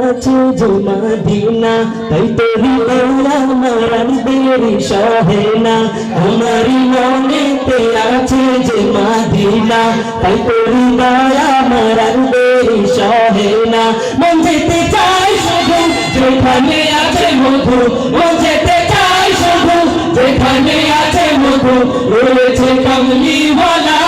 আছে যে মদিনা তাই তো হৃদয় আমার আর দেরি সহে না আমারি মনেতে আছে যে মদিনা তাই তো হৃদয় আমার আর দেরি সহে না মন যেতে চাই শুধু যেখানে আছে মধু মন যেতে চাই শুধু যেখানে আছে মধু রয়েছে কামলিওয়ালা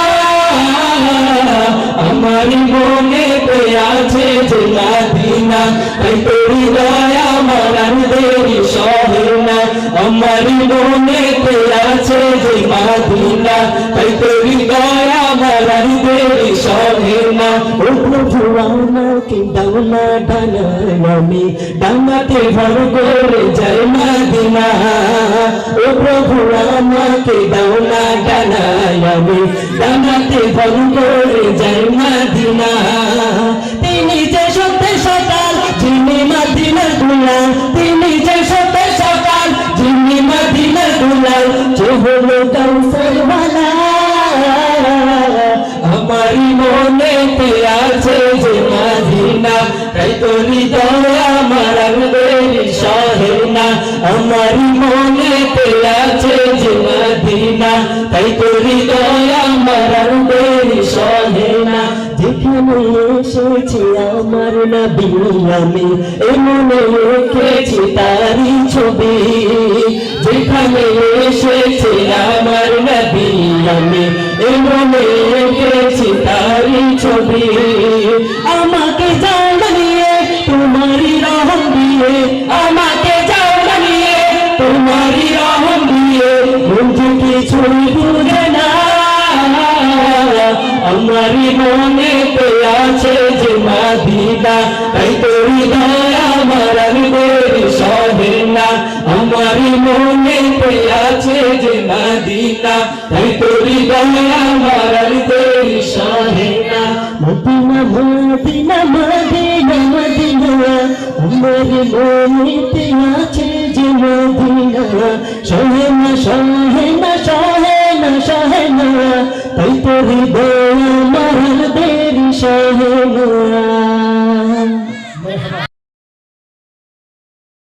আমারি মনেতে আছে যে মদিনা তাই তো হৃদয় আমার আর দেরি সহে না আমারি মনেতে আছে যে মদিনা তাই তো হৃদয় আমার আর দেরি সহে না ও প্রভু আমাকে দাও না ডানায় আমি ডানাতে ভর করে যাই মদিনা ও প্রভু আমাকে দাও না ডানায় আমি ডানাতে ভর করে যাই মদিনা তিনি যে সত্যে সকাল যিনি মদিনার দুলাল তিনি যে সত্যে সকাল যিনি মদিনার দুলাল যে হলো কাউসার ওয়ালা আমারি মনেতে আছে যে মদিনা তাই তো হৃদয় আমার আর দেরি সহে না আমারি মনেতে আছে যে মদিনা তাই তো হৃদয় আমার আর দেরি সহে না যেখানে এসেছি আমার নবী আমি এমনে রেখেছি তারি ছবি যেখানে এসেছি আমার নবী আমি এমনে রেখেছি তারি ছবি আমাকে যাও নিয়ে তোমারি রহম দিয়ে আমাকে যাও নিয়ে তোমারি রহম দিয়ে মুঝে কিছুই বুঝে না আমারি মনেতে আছে যে মদিনা তাই তো হৃদয় আমার আর দেরি সহে না আমারি মনেতে আছে যে মদিনা তাই তো হৃদয় আমার আর দেরি সহে না মদিনা মদিনা মদিনা মদিনা আমারি মনেতে আছে যে মদিনা সহে না সহে না সহে না সহে না তাই তো হৃদয় আমার দেরি সহে না।